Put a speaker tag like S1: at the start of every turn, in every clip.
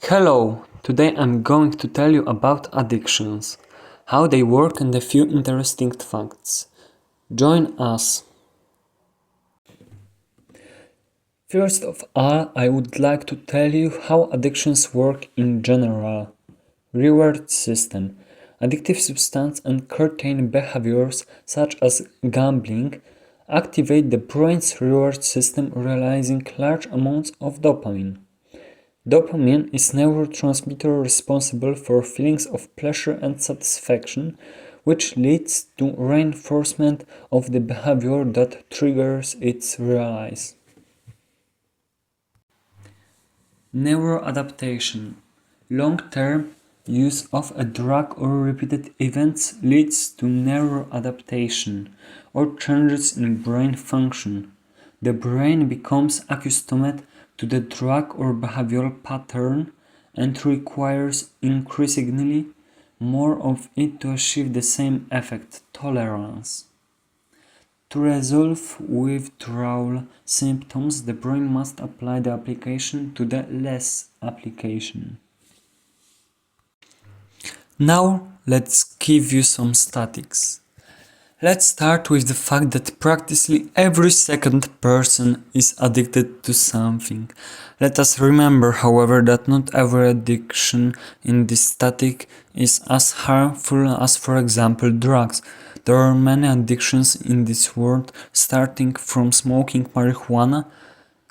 S1: Hello, today I'm going to tell you about addictions, how they work and a few interesting facts. Join us. First of all, I would like to tell you how addictions work in general. Reward system. Addictive substances and certain behaviors such as gambling activate the brain's reward system, releasing large amounts of dopamine. Dopamine is a neurotransmitter responsible for feelings of pleasure and satisfaction, which leads to reinforcement of the behavior that triggers its release. Neuroadaptation. Long-term use of a drug or repeated events leads to neuroadaptation, or changes in brain function. The brain becomes accustomed to the drug or behavioral pattern and requires increasingly more of it to achieve the same effect, tolerance. To resolve withdrawal symptoms, the brain must apply the application to the less application. Now let's give you some statistics. Let's start with the fact that practically every second person is addicted to something. Let us remember, however, that not every addiction in this statistic is as harmful as, for example, drugs. There are many addictions in this world, starting from smoking marijuana.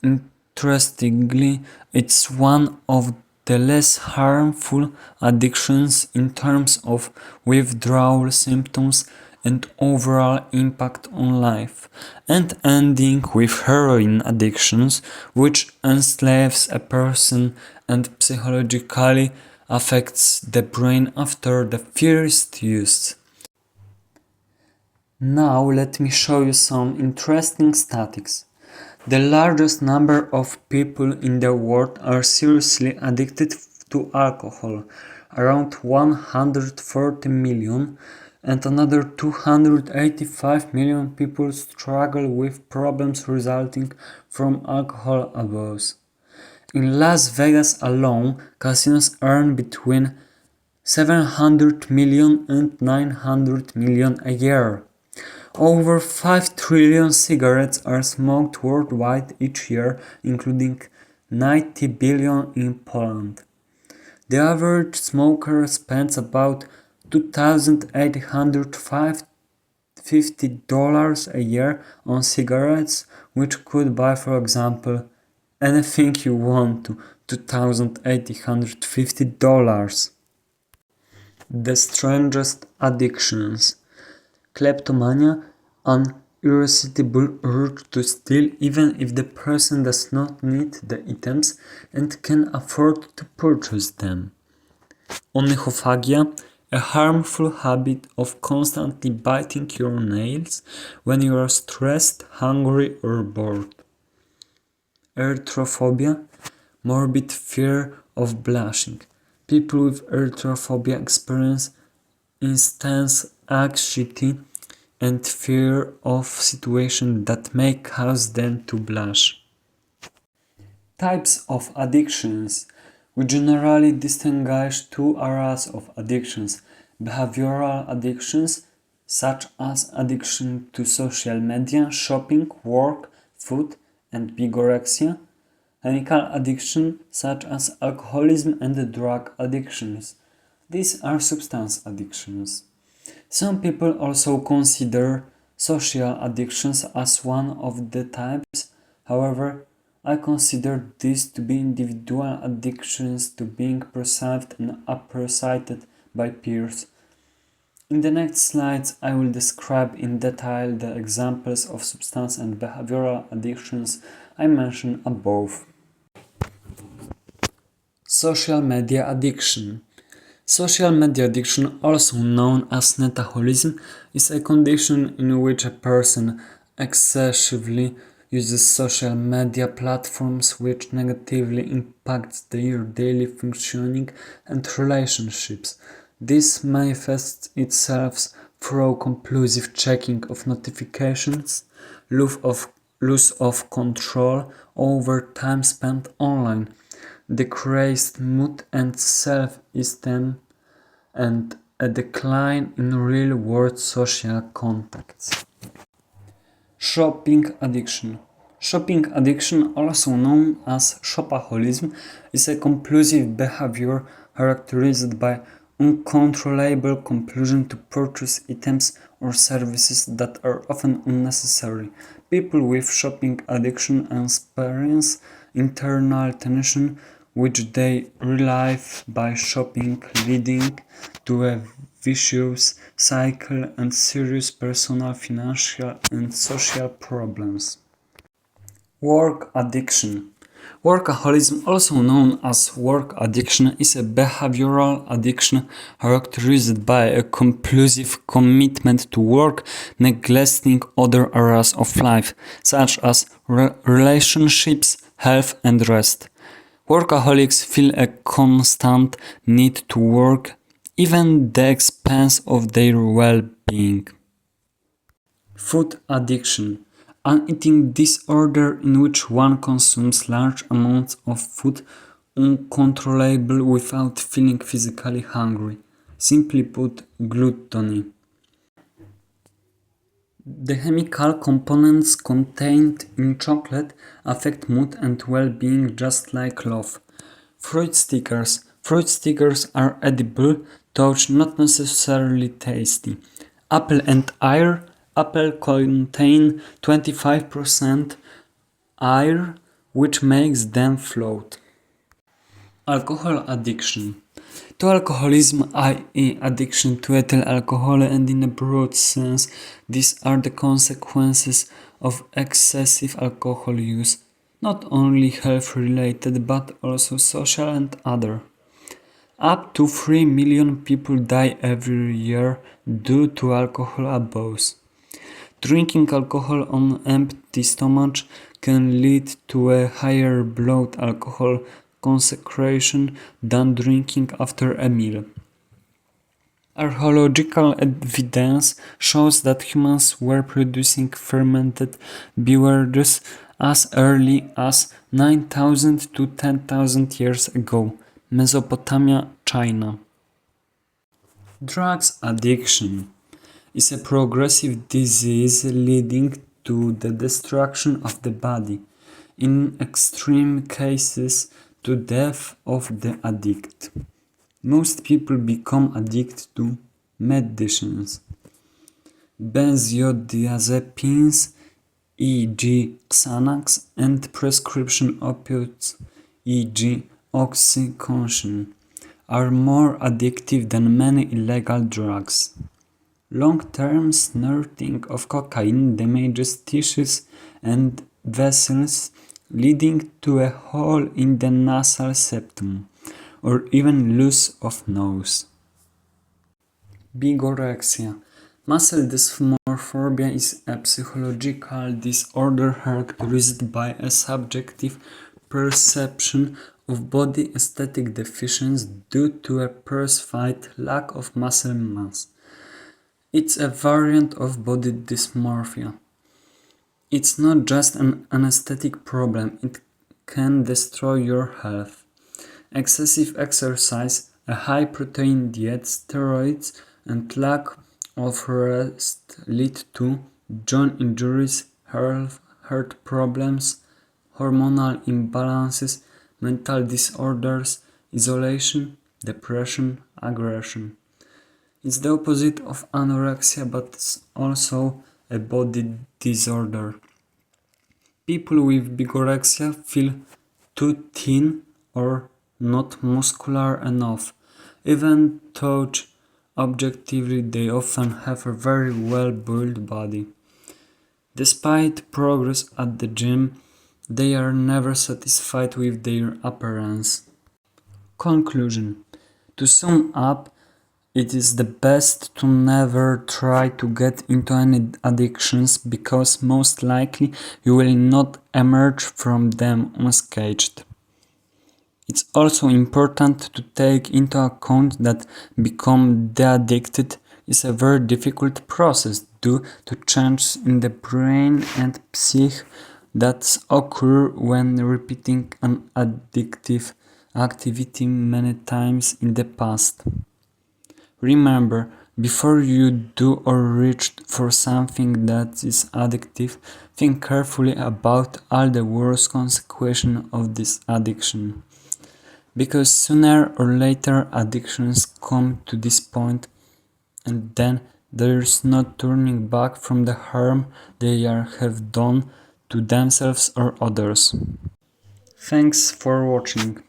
S1: Interestingly, it's one of the less harmful addictions in terms of withdrawal symptoms and overall impact on life, and ending with heroin addictions, which enslaves a person and psychologically affects the brain after the first use. Now let me show you some interesting statistics. The largest number of people in the world are seriously addicted to alcohol, around 140 million, and another 285 million people struggle with problems resulting from alcohol abuse. In Las Vegas alone, casinos earn between 700 million and 900 million a year. Over 5 trillion cigarettes are smoked worldwide each year, including 90 billion in Poland. The average smoker spends about $2,850 a year on cigarettes, which could buy, for example, anything you want to $2,850. The strangest addictions. Kleptomania, an irresistible urge to steal even if the person does not need the items and can afford to purchase them. Onychophagia, a harmful habit of constantly biting your nails when you are stressed, hungry or bored. Erythrophobia, morbid fear of blushing. People with erythrophobia experience intense anxiety and fear of situations that may cause them to blush. Types of addictions. We generally distinguish two areas of addictions: behavioral addictions, such as addiction to social media, shopping, work, food, and bigorexia; chemical addiction, such as alcoholism and drug addictions. These are substance addictions. Some people also consider social addictions as one of the types. However, I consider these to be individual addictions to being perceived and appreciated by peers. In the next slides, I will describe in detail the examples of substance and behavioral addictions I mentioned above. Social media addiction. Social media addiction, also known as netaholism, is a condition in which a person excessively uses social media platforms, which negatively impacts their daily functioning and relationships. This manifests itself through compulsive checking of notifications, loss of control over time spent online. decreased mood and self-esteem, and a decline in real-world social contacts. Shopping addiction. Shopping addiction, also known as shopaholism, is a compulsive behavior characterized by uncontrollable compulsion to purchase items or services that are often unnecessary. People with shopping addiction experience internal tension, which they relieve by shopping, leading to a vicious cycle and serious personal, financial, and social problems. Work addiction. Workaholism, also known as work addiction, is a behavioral addiction characterized by a compulsive commitment to work, neglecting other areas of life, such as relationships, health, and rest. Workaholics feel a constant need to work, even at the expense of their well-being. Food addiction. An eating disorder in which one consumes large amounts of food uncontrollable without feeling physically hungry. Simply put, gluttony. The chemical components contained in chocolate affect mood and well-being just like love. Fruit stickers. Fruit stickers are edible, though not necessarily tasty. Apple and air. Apple contain 25% air, which makes them float. Alcohol addiction. To alcoholism, i.e. addiction to ethyl alcohol, and in a broad sense, these are the consequences of excessive alcohol use, not only health-related but also social and other. Up to 3 million people die every year due to alcohol abuse. Drinking alcohol on empty stomach can lead to a higher blood alcohol concentration than drinking after a meal. Archaeological evidence shows that humans were producing fermented beverages as early as 9,000 to 10,000 years ago. Mesopotamia, China. Drugs addiction is a progressive disease leading to the destruction of the body, in extreme cases to death of the addict. Most people become addicted to medicines. Benzodiazepines, e.g. Xanax, and prescription opioids, e.g. Oxycontin, are more addictive than many illegal drugs. Long-term snorting of cocaine damages tissues and vessels, leading to a hole in the nasal septum, or even loss of nose. Bigorexia. Muscle dysmorphia is a psychological disorder characterized by a subjective perception of body aesthetic deficiency due to a perceived lack of muscle mass. It's a variant of body dysmorphia. It's not just an aesthetic problem, it can destroy your health. Excessive exercise, a high-protein diet, steroids, and lack of rest lead to joint injuries, heart problems, hormonal imbalances, mental disorders, isolation, depression, aggression. It's the opposite of anorexia, but it's also a body disorder. People with bigorexia feel too thin or not muscular enough, even though objectively they often have a very well-built body. Despite progress at the gym, they are never satisfied with their appearance. Conclusion. To sum up, it is the best to never try to get into any addictions because most likely you will not emerge from them unscathed. It's also important to take into account that becoming de-addicted is a very difficult process due to changes in the brain and psyche that occur when repeating an addictive activity many times in the past. Remember, before you do or reach for something that is addictive, think carefully about all the worst consequences of this addiction. Because sooner or later addictions come to this point, and then there's no turning back from the harm they have done to themselves or others. Thanks for watching.